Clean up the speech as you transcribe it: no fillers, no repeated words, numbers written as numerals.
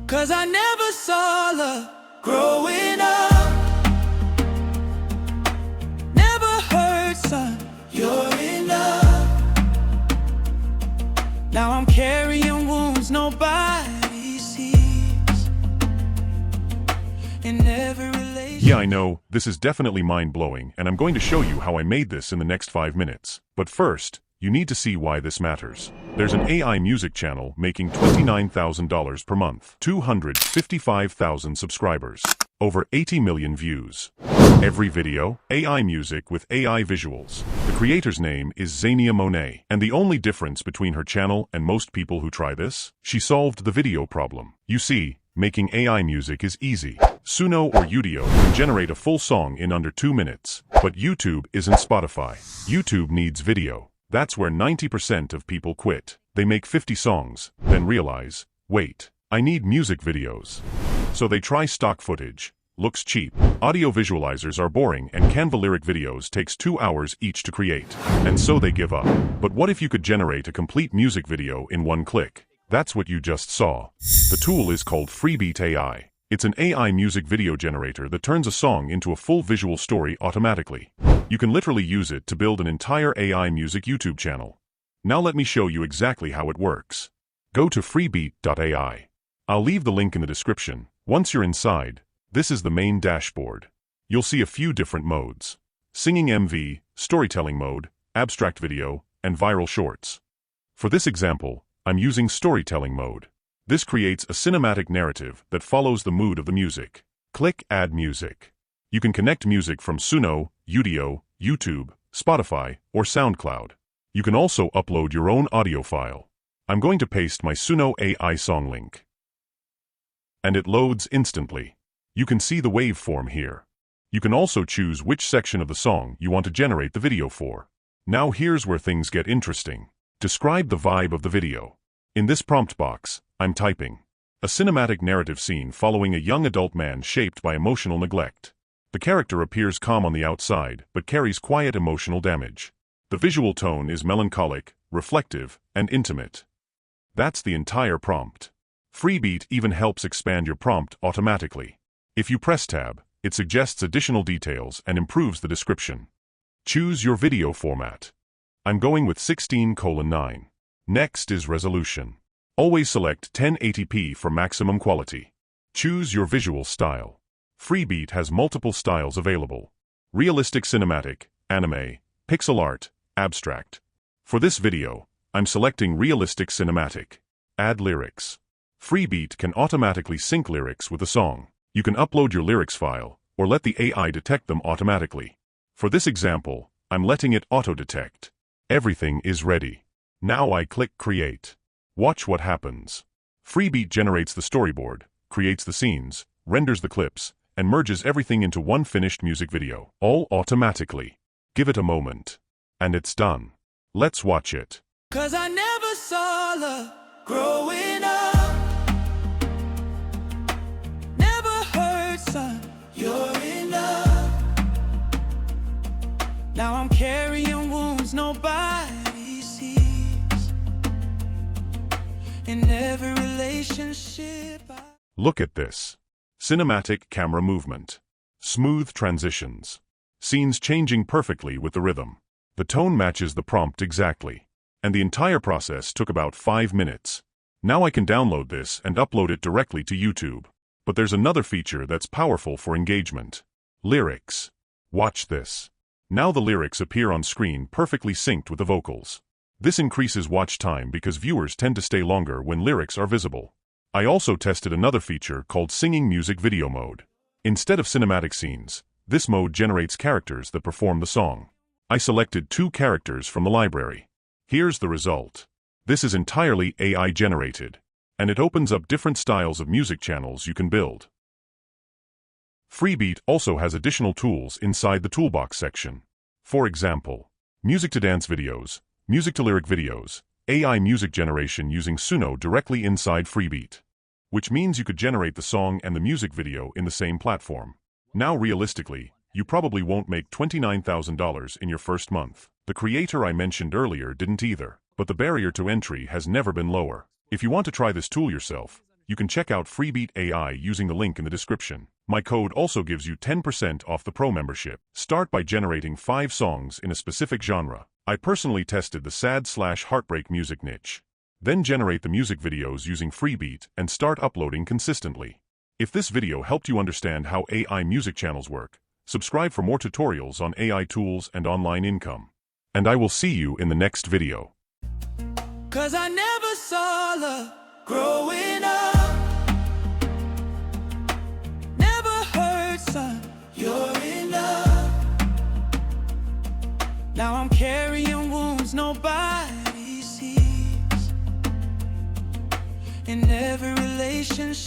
'Cause I never saw love growing up. Never heard, son, you're enough. Now I'm carrying wounds nobody sees. In every relation. Yeah, I know, this is definitely mind-blowing, and I'm going to show you how I made this in the next 5 minutes. But first, you need to see why this matters. There's an AI music channel making $29,000 per month, 255,000 subscribers, over 80 million views. Every video, AI music with AI visuals. The creator's name is Xania Monet, and the only difference between her channel and most people who try this, she solved the video problem. You see, making AI music is easy. Suno or Udio can generate a full song in under 2 minutes, but YouTube isn't Spotify. YouTube needs video. That's where 90% of people quit. They make 50 songs, then realize, wait, I need music videos. So they try stock footage. Looks cheap. Audio visualizers are boring, and Canva lyric videos takes 2 hours each to create. And so they give up. But what if you could generate a complete music video in 1 click? That's what you just saw. The tool is called Freebeat AI. It's an AI music video generator that turns a song into a full visual story automatically. You can literally use it to build an entire AI music YouTube channel. Now let me show you exactly how it works. Go to freebeat.ai. I'll leave the link in the description. Once you're inside, this is the main dashboard. You'll see a few different modes: singing MV, storytelling mode, abstract video, and viral shorts. For this example, I'm using storytelling mode. This creates a cinematic narrative that follows the mood of the music. Click Add Music. You can connect music from Suno, Udio, YouTube, Spotify, or SoundCloud. You can also upload your own audio file. I'm going to paste my Suno AI song link. And it loads instantly. You can see the waveform here. You can also choose which section of the song you want to generate the video for. Now here's where things get interesting. Describe the vibe of the video. In this prompt box, I'm typing a cinematic narrative scene following a young adult man shaped by emotional neglect. The character appears calm on the outside, but carries quiet emotional damage. The visual tone is melancholic, reflective, and intimate. That's the entire prompt. Freebeat even helps expand your prompt automatically. If you press Tab, it suggests additional details and improves the description. Choose your video format. I'm going with 16:9. Next is resolution. Always select 1080p for maximum quality. Choose your visual style. Freebeat has multiple styles available: realistic cinematic, anime, pixel art, abstract. For this video, I'm selecting realistic cinematic. Add lyrics. Freebeat can automatically sync lyrics with the song. You can upload your lyrics file, or let the AI detect them automatically. For this example, I'm letting it auto-detect. Everything is ready. Now I click Create. Watch what happens. Freebeat generates the storyboard, creates the scenes, renders the clips, and merges everything into one finished music video, all automatically. Give it a moment. And it's done. Let's watch it. 'Cause I never saw love growing up. Never heard, son, you're enough. Now I'm carrying wounds nobody sees. In every relationship Look at this. Cinematic camera movement. Smooth transitions. Scenes changing perfectly with the rhythm. The tone matches the prompt exactly. And the entire process took about 5 minutes. Now I can download this and upload it directly to YouTube. But there's another feature that's powerful for engagement. Lyrics. Watch this. Now the lyrics appear on screen perfectly synced with the vocals. This increases watch time because viewers tend to stay longer when lyrics are visible. I also tested another feature called Singing Music Video Mode. Instead of cinematic scenes, this mode generates characters that perform the song. I selected 2 characters from the library. Here's the result. This is entirely AI generated, and it opens up different styles of music channels you can build. Freebeat also has additional tools inside the toolbox section. For example, music to dance videos, music to lyric videos, AI music generation using Suno directly inside Freebeat. Which means you could generate the song and the music video in the same platform. Now realistically, you probably won't make $29,000 in your first month. The creator I mentioned earlier didn't either, but the barrier to entry has never been lower. If you want to try this tool yourself, you can check out Freebeat AI using the link in the description. My code also gives you 10% off the Pro membership. Start by generating 5 songs in a specific genre. I personally tested the sad/heartbreak music niche. Then generate the music videos using Freebeat and start uploading consistently. If this video helped you understand how AI music channels work, subscribe for more tutorials on AI tools and online income. And I will see you in the next video. 'Cause I never saw love growing up. Never heard son, you're enough. Now I'm carrying wounds nobody sees. In every relationship